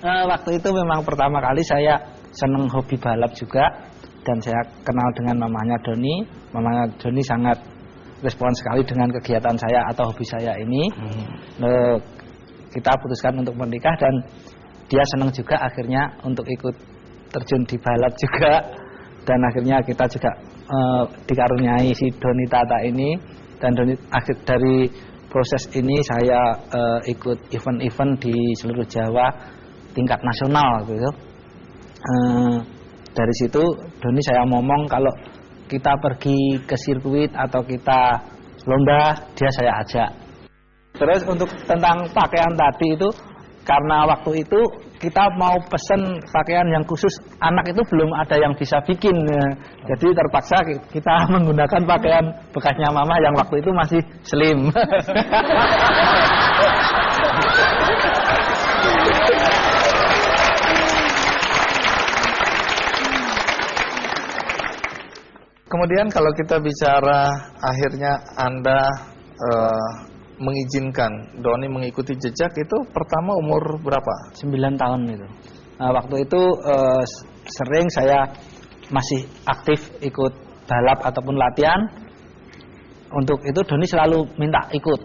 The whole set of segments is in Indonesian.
Waktu itu memang pertama kali saya seneng hobi balap juga, dan saya kenal dengan mamanya Doni. Mamanya Doni sangat respon sekali dengan kegiatan saya atau hobi saya ini. Kita putuskan untuk menikah dan dia senang juga akhirnya untuk ikut terjun di balap juga, dan akhirnya kita juga dikaruniai si Doni Tata ini. Dan dari proses ini saya ikut event-event di seluruh Jawa tingkat nasional gitu. Dari situ Doni saya ngomong kalau kita pergi ke sirkuit atau kita lomba, dia saya ajak. Terus untuk tentang pakaian tadi itu, karena waktu itu kita mau pesen pakaian yang khusus anak itu belum ada yang bisa bikin, jadi terpaksa kita menggunakan pakaian bekasnya mama yang waktu itu masih slim. Kemudian kalau kita bicara akhirnya Anda mengizinkan Doni mengikuti jejak, itu pertama umur berapa? 9 tahun itu. Waktu itu sering saya masih aktif ikut balap ataupun latihan. Untuk itu Doni selalu minta ikut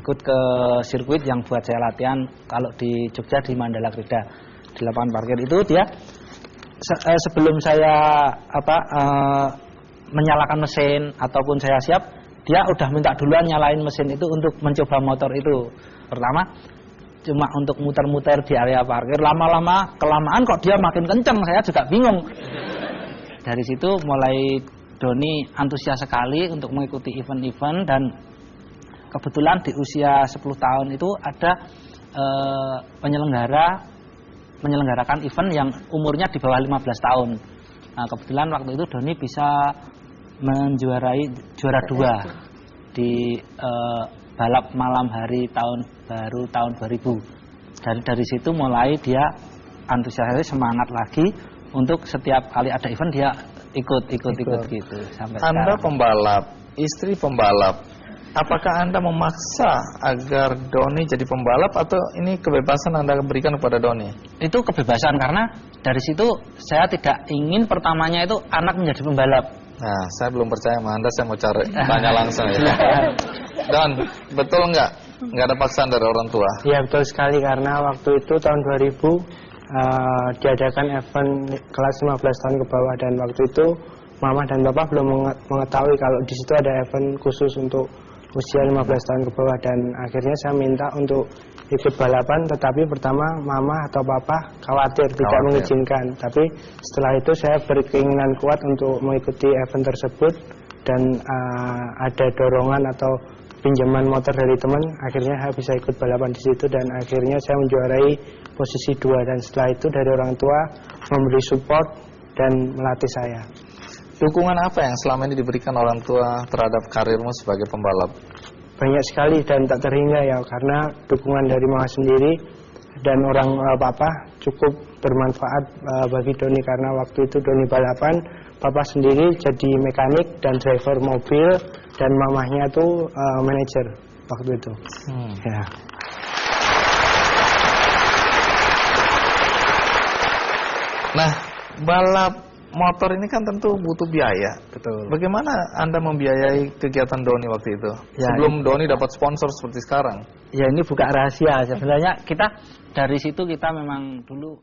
ke sirkuit yang buat saya latihan. Kalau di Jogja di Mandala Krida di lapangan parkir itu, dia sebelum saya menyalakan mesin ataupun saya siap, dia udah minta duluan nyalain mesin itu untuk mencoba motor itu. Pertama cuma untuk muter-muter di area parkir, lama-lama kelamaan kok dia makin kenceng, saya juga bingung. Dari situ mulai Doni antusias sekali untuk mengikuti event-event, dan kebetulan di usia 10 tahun itu ada menyelenggarakan event yang umurnya di bawah 15 tahun. Nah, kebetulan waktu itu Doni bisa menjuarai juara 2 di balap malam hari tahun baru tahun 2000. Dari situ mulai dia antusias, semangat lagi untuk setiap kali ada event dia ikut gitu sampai Anda sekarang. Pembalap, istri pembalap. Apakah Anda memaksa agar Doni jadi pembalap atau ini kebebasan Anda berikan kepada Doni? Itu kebebasan, karena dari situ saya tidak ingin pertamanya itu anak menjadi pembalap. Nah, saya belum percaya sama Anda, saya mau tanya langsung ya. Don, betul nggak ada paksaan dari orang tua? Iya, betul sekali, karena waktu itu tahun 2000 diadakan event kelas 15 tahun ke bawah, dan waktu itu mama dan papa belum mengetahui kalau di situ ada event khusus untuk usia 15 tahun ke bawah, dan akhirnya saya minta untuk ikut balapan, tetapi pertama mama atau papa khawatir tidak mengizinkan. Tapi setelah itu saya berkeinginan kuat untuk mengikuti event tersebut, dan ada dorongan atau pinjaman motor dari teman, akhirnya saya bisa ikut balapan di situ, dan akhirnya saya menjuarai posisi 2, dan setelah itu dari orang tua memberi support dan melatih saya. Dukungan apa yang selama ini diberikan orang tua terhadap karirmu sebagai pembalap? Banyak sekali dan tak terhingga ya, karena dukungan dari mama sendiri dan orang papa cukup bermanfaat bagi Doni, karena waktu itu Doni balapan, papa sendiri jadi mekanik dan driver mobil, dan mamahnya tuh manajer waktu itu. Ya. Nah, balap motor ini kan tentu butuh biaya. Betul. Bagaimana Anda membiayai kegiatan Doni waktu itu? Ya, sebelum Doni dapat sponsor seperti sekarang? Ya, ini bukan rahasia sebenarnya. Kita dari situ kita memang dulu